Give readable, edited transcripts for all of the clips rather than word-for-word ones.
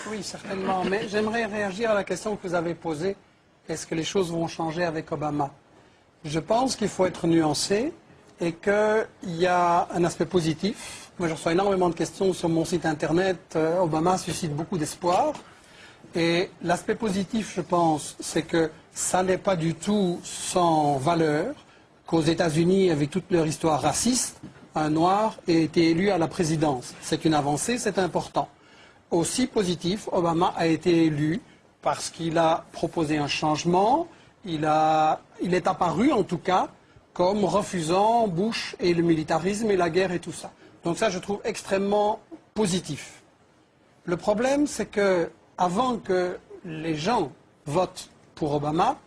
Oui, certainement, mais j'aimerais réagir à la question que vous avez posée. Est-ce que les choses vont changer avec Obama? Je pense qu'il faut être nuancé et qu'il y a un aspect positif. Moi, je reçois énormément de questions sur mon site internet. Obama suscite beaucoup d'espoir. Et l'aspect positif, je pense, c'est que ça n'est pas du tout sans valeur qu'aux États-Unis, avec toute leur histoire raciste, un noir ait été élu à la présidence. C'est une avancée, c'est important. Aussi positif, Obama a été élu parce qu'il a proposé un changement. Il est apparu, en tout cas, comme refusant Bush et le militarisme et la guerre et tout ça. Donc ça, je trouve extrêmement positif. Le problème, c'est que avant que les gens votent pour Obama,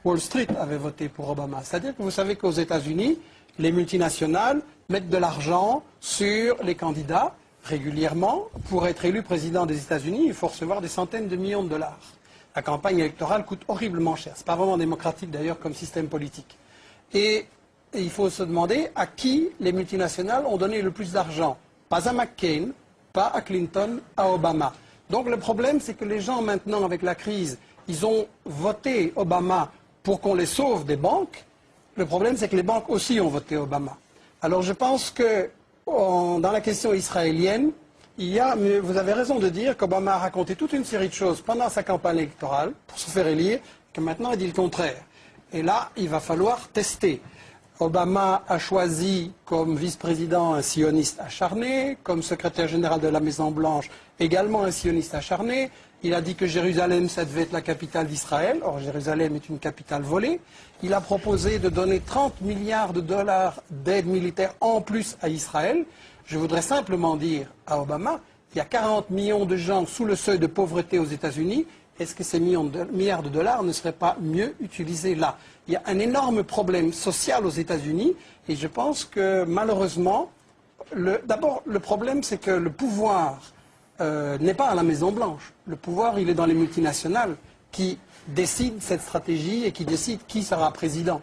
Wall Street avait voté pour Obama. C'est-à-dire que vous savez qu'aux États-Unis, les multinationales mettent de l'argent sur les candidats régulièrement. Pour être élu président des États-Unis, il faut recevoir des centaines de millions de dollars. La campagne électorale coûte horriblement cher. Ce n'est pas vraiment démocratique d'ailleurs comme système politique. Et il faut se demander à qui les multinationales ont donné le plus d'argent. Pas à McCain, pas à Clinton, à Obama. Donc le problème, c'est que les gens maintenant, avec la crise, ils ont voté Obama pour qu'on les sauve des banques. Le problème, c'est que les banques aussi ont voté Obama. Alors je pense que dans la question israélienne, vous avez raison de dire qu'Obama a raconté toute une série de choses pendant sa campagne électorale pour se faire élire, que maintenant il dit le contraire. Et là, il va falloir tester. Obama a choisi comme vice-président un sioniste acharné, comme secrétaire général de la Maison-Blanche également un sioniste acharné. Il a dit que Jérusalem, ça devait être la capitale d'Israël. Or, Jérusalem est une capitale volée. Il a proposé de donner 30 milliards de dollars d'aide militaire en plus à Israël. Je voudrais simplement dire à Obama, il y a 40 millions de gens sous le seuil de pauvreté aux États-Unis. Est-ce que ces milliards de dollars ne seraient pas mieux utilisés là? Il y a un énorme problème social aux États-Unis et je pense que malheureusement, d'abord le problème c'est que le pouvoir n'est pas à la Maison-Blanche. Le pouvoir, il est dans les multinationales qui décident cette stratégie et qui décident qui sera président.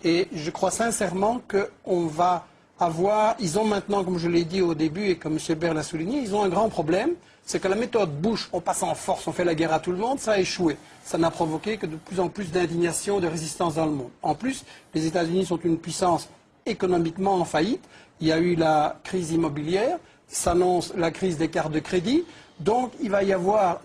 Et je crois sincèrement qu'on va avoir... Ils ont maintenant, comme je l'ai dit au début et comme M. Baird l'a souligné, ils ont un grand problème. C'est que la méthode Bush, on passe en force, on fait la guerre à tout le monde, ça a échoué. Ça n'a provoqué que de plus en plus d'indignation et de résistance dans le monde. En plus, les États-Unis sont une puissance économiquement en faillite. Il y a eu la crise immobilière, s'annonce la crise des cartes de crédit. Donc, il va y avoir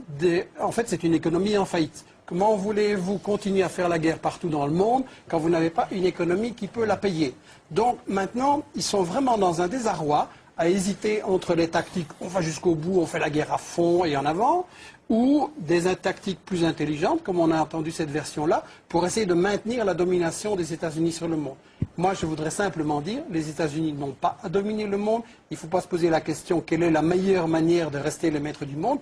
En fait, c'est une économie en faillite. Comment voulez-vous continuer à faire la guerre partout dans le monde quand vous n'avez pas une économie qui peut la payer? Donc, maintenant, ils sont vraiment dans un désarroi à hésiter entre les tactiques, on va jusqu'au bout, on fait la guerre à fond et en avant, ou des tactiques plus intelligentes, comme on a entendu cette version-là, pour essayer de maintenir la domination des États-Unis sur le monde. Moi, je voudrais simplement dire, les États-Unis n'ont pas à dominer le monde, il ne faut pas se poser la question, quelle est la meilleure manière de rester les maîtres du monde?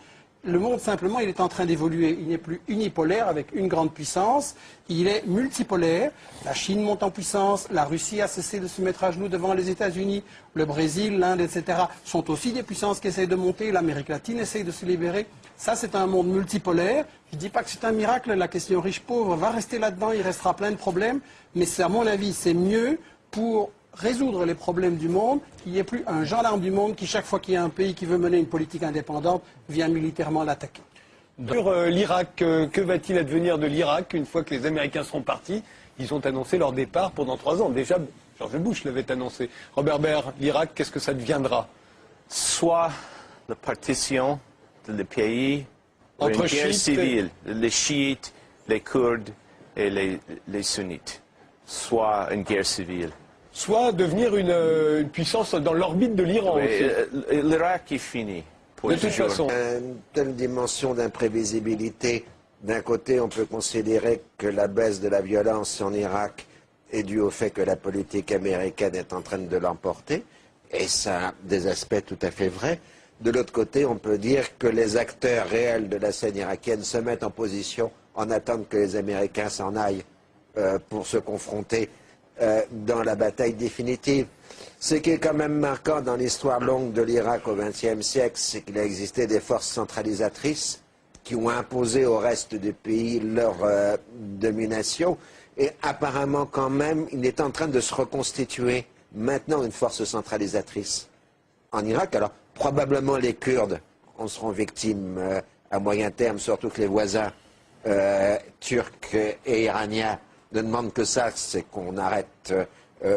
Le monde, simplement, il est en train d'évoluer. Il n'est plus unipolaire avec une grande puissance. Il est multipolaire. La Chine monte en puissance. La Russie a cessé de se mettre à genoux devant les États-Unis. Le Brésil, l'Inde, etc. sont aussi des puissances qui essayent de monter. L'Amérique latine essaye de se libérer. Ça, c'est un monde multipolaire. Je ne dis pas que c'est un miracle. La question riche-pauvre va rester là-dedans. Il restera plein de problèmes. Mais à mon avis, c'est mieux pour résoudre les problèmes du monde, qu'il n'y ait plus un gendarme du monde qui, chaque fois qu'il y a un pays qui veut mener une politique indépendante, vient militairement l'attaquer. Sur l'Irak, que va-t-il advenir de l'Irak une fois que les Américains seront partis? Ils ont annoncé leur départ pendant 3 ans. Déjà, George Bush l'avait annoncé. Robert Baird, l'Irak, qu'est-ce que ça deviendra? Soit la partition du pays, ou une guerre civile, les chiites, les Kurdes et les sunnites. Soit une guerre civile. Soit devenir une puissance dans l'orbite de l'Iran aussi. L'Irak est fini. De toute façon. Une telle dimension d'imprévisibilité, d'un côté, on peut considérer que la baisse de la violence en Irak est due au fait que la politique américaine est en train de l'emporter, et ça a des aspects tout à fait vrais. De l'autre côté, on peut dire que les acteurs réels de la scène irakienne se mettent en position en attendant que les Américains s'en aillent pour se confronter dans la bataille définitive. Ce qui est quand même marquant dans l'histoire longue de l'Irak au XXe siècle, c'est qu'il a existé des forces centralisatrices qui ont imposé au reste du pays leur domination. Et apparemment, quand même, il est en train de se reconstituer maintenant une force centralisatrice en Irak. Alors, probablement les Kurdes en seront victimes à moyen terme, surtout que les voisins turcs et iraniens ne demandent que ça, c'est qu'on arrête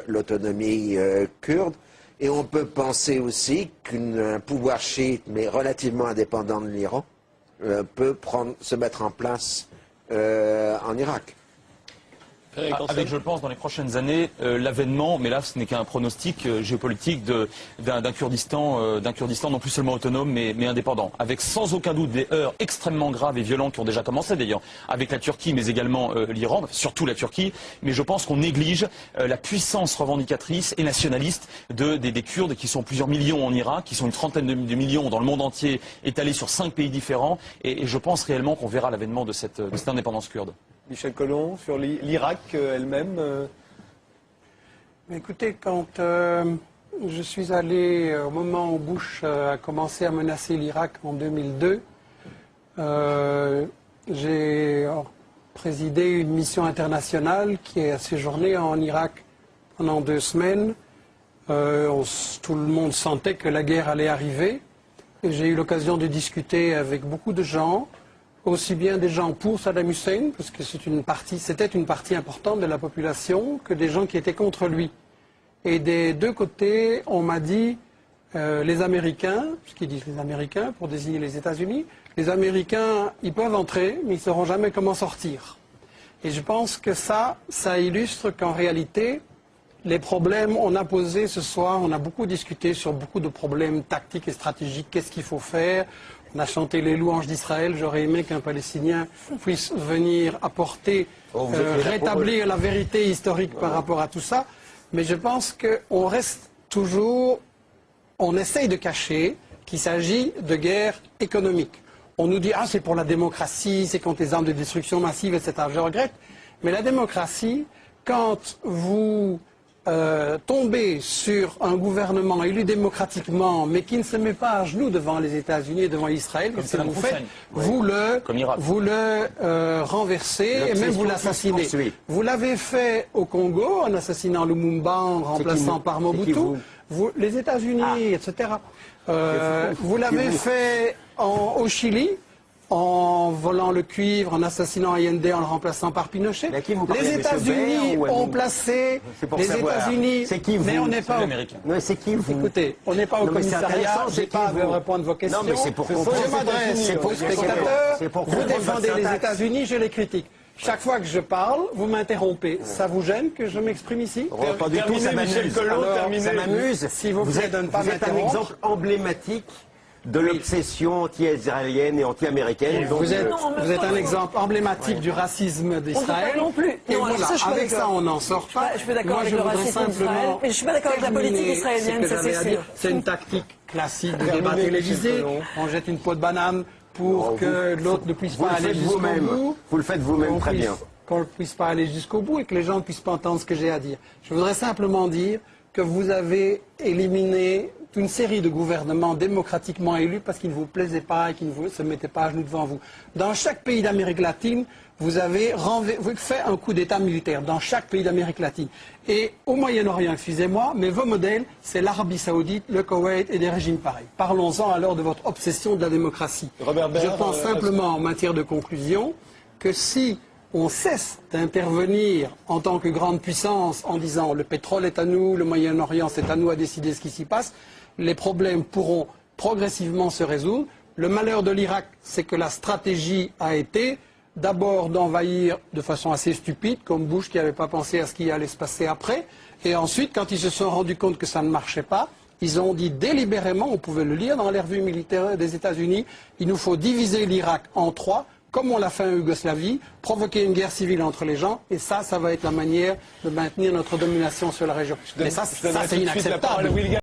l'autonomie kurde. Et on peut penser aussi qu'un pouvoir chiite, mais relativement indépendant de l'Iran, peut se mettre en place en Irak. Avec, je pense, dans les prochaines années, l'avènement, mais là ce n'est qu'un pronostic géopolitique d'un Kurdistan non plus seulement autonome, mais indépendant. Avec sans aucun doute des heurts extrêmement graves et violents qui ont déjà commencé d'ailleurs, avec la Turquie, mais également l'Iran, surtout la Turquie. Mais je pense qu'on néglige la puissance revendicatrice et nationaliste des Kurdes, qui sont plusieurs millions en Irak, qui sont une trentaine de millions dans le monde entier, étalés sur 5 pays différents. Et je pense réellement qu'on verra l'avènement de cette indépendance kurde. Michel Collomb, sur l'Irak elle-même Écoutez, quand je suis allé, au moment où Bush a commencé à menacer l'Irak en 2002, j'ai présidé une mission internationale qui a séjourné en Irak pendant 2 semaines. Tout le monde sentait que la guerre allait arriver. Et j'ai eu l'occasion de discuter avec beaucoup de gens, aussi bien des gens pour Saddam Hussein, parce que c'était une partie importante de la population, que des gens qui étaient contre lui. Et des deux côtés, on m'a dit, les Américains, puisqu'ils disent les Américains pour désigner les États-Unis, les Américains, ils peuvent entrer, mais ils ne sauront jamais comment sortir. Et je pense que ça illustre qu'en réalité, les problèmes, on a posé ce soir, on a beaucoup discuté sur beaucoup de problèmes tactiques et stratégiques, qu'est-ce qu'il faut faire. On a chanté les louanges d'Israël. J'aurais aimé qu'un Palestinien puisse venir apporter, rétablir la vérité historique par rapport à tout ça. Mais je pense qu'on reste toujours, on essaye de cacher qu'il s'agit de guerre économique. On nous dit, ah, c'est pour la démocratie, c'est contre les armes de destruction massive, etc. Je regrette. Mais la démocratie, quand vous tomber sur un gouvernement élu démocratiquement, mais qui ne se met pas à genoux devant les États-Unis et devant Israël, qu'est-ce que vous faites? Vous le renversez et même vous l'assassinez. Vous l'avez fait au Congo en assassinant Lumumba, en remplaçant par Mobutu. Les États-Unis, etc. Vous l'avez fait au Chili, en volant le cuivre, en assassinant Allende, en le remplaçant par Pinochet. Les États-Unis ont placé les États-Unis, mais on n'est pas c'est qui vous? Écoutez, on n'est pas au commissariat, je n'ai pas à répondre à vos questions. Non, mais c'est pour comprendre. Je m'adresse aux spectateurs, vous défendez les États-Unis, je les critique. Chaque fois que je parle, vous m'interrompez. Ça vous gêne que je m'exprime ici? Pas du tout, ça m'amuse. Ça m'amuse. S'il vous plaît de ne pas m'interrompre. Vous êtes un exemple emblématique de l'obsession anti-israélienne et anti-américaine. Vous êtes un exemple emblématique du racisme d'Israël. Non plus. Et voilà, avec ça, on n'en sort pas. Je suis d'accord avec le racisme d'Israël, mais je suis pas d'accord avec la politique israélienne, ça c'est sûr. C'est une tactique classique de débat télévisé. On jette une peau de banane pour que l'autre ne puisse pas aller jusqu'au bout. Vous le faites vous-même très bien. Qu'on ne puisse pas aller jusqu'au bout et que les gens ne puissent pas entendre ce que j'ai à dire. Je voudrais simplement dire que vous avez éliminé une série de gouvernements démocratiquement élus parce qu'ils ne vous plaisaient pas et qu'ils ne se mettaient pas à genoux devant vous. Dans chaque pays d'Amérique latine, vous avez fait un coup d'État militaire, dans chaque pays d'Amérique latine. Et au Moyen-Orient, excusez-moi, mais vos modèles, c'est l'Arabie Saoudite, le Koweït et des régimes pareils. Parlons-en alors de votre obsession de la démocratie. Je pense simplement, en matière de conclusion, que si on cesse d'intervenir en tant que grande puissance en disant le pétrole est à nous, le Moyen-Orient c'est à nous à décider ce qui s'y passe, les problèmes pourront progressivement se résoudre. Le malheur de l'Irak, c'est que la stratégie a été d'abord d'envahir de façon assez stupide, comme Bush qui n'avait pas pensé à ce qui allait se passer après, et ensuite, quand ils se sont rendus compte que ça ne marchait pas, ils ont dit délibérément, on pouvait le lire dans les revues militaires des États-Unis, il nous faut diviser l'Irak en 3, comme on l'a fait en Yougoslavie, provoquer une guerre civile entre les gens, et ça va être la manière de maintenir notre domination sur la région. Mais ça c'est inacceptable.